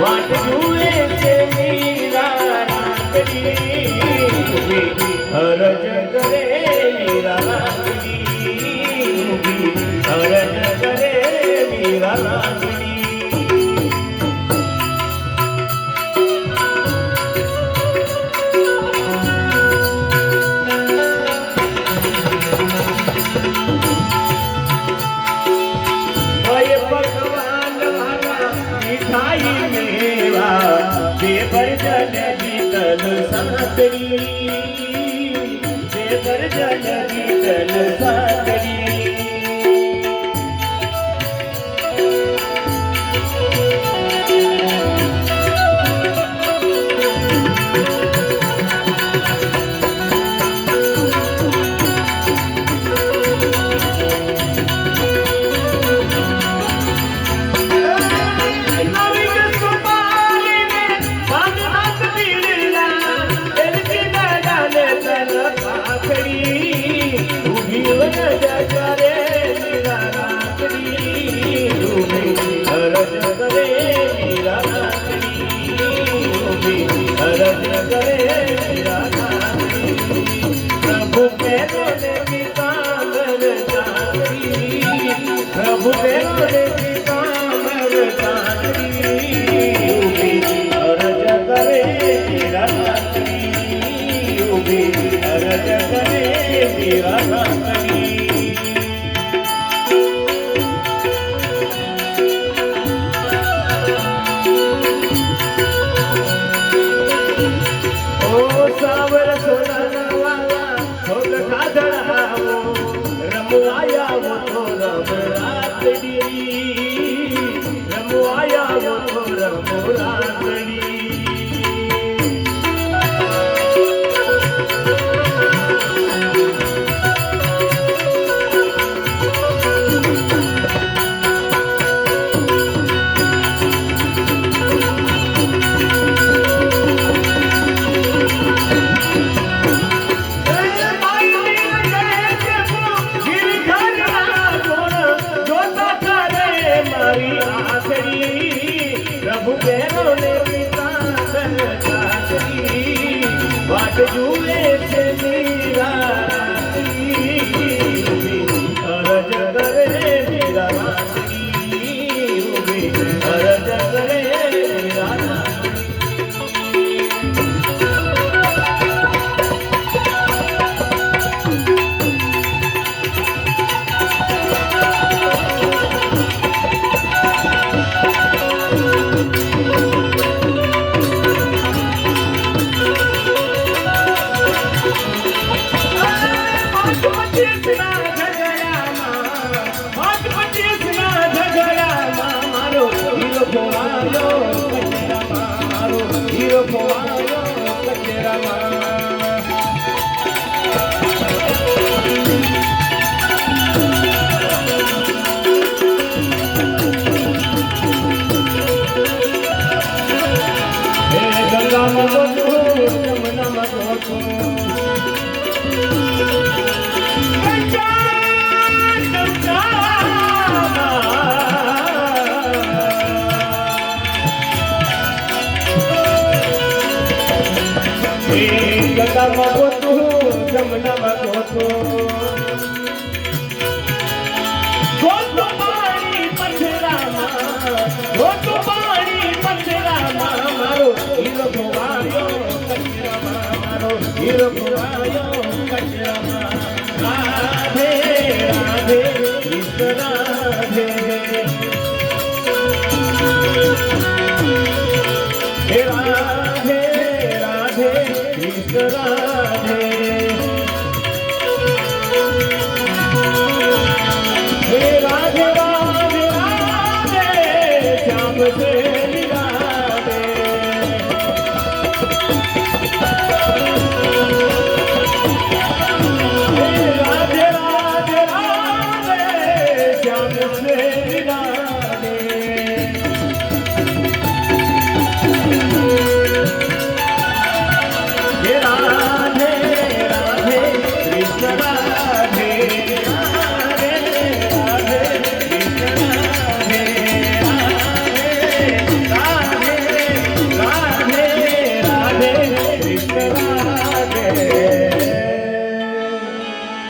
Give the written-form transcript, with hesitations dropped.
वाट जुए से मीरा राखड़ी हरज करे मीरा राखड़ी हरज करे मीरा राखड़ी जल जीतल साकरी देवर जल जीतल साकरी प्रभु अरज करे मेरा अरज करे मेरा ओ सावर सोना वाला सोल कादड़ा रमवाया वो तो रमरातड़ी रमवाया वो तो रमरातड़ी वाट जुए से मीरा अरज करे मेरा अरज करे मेरा गंगा मगो तू जमुना मगो तू गोतो पानी पथरामा गोतो पानी पथरामा मारो हीरो भवायो कचरामा मारो हीरो भवायो कचरामा राधे राधे कृष्ण राधे राधे राधे कृष्ण રાધે હે રાધે રાધે રાધે શ્યામ છે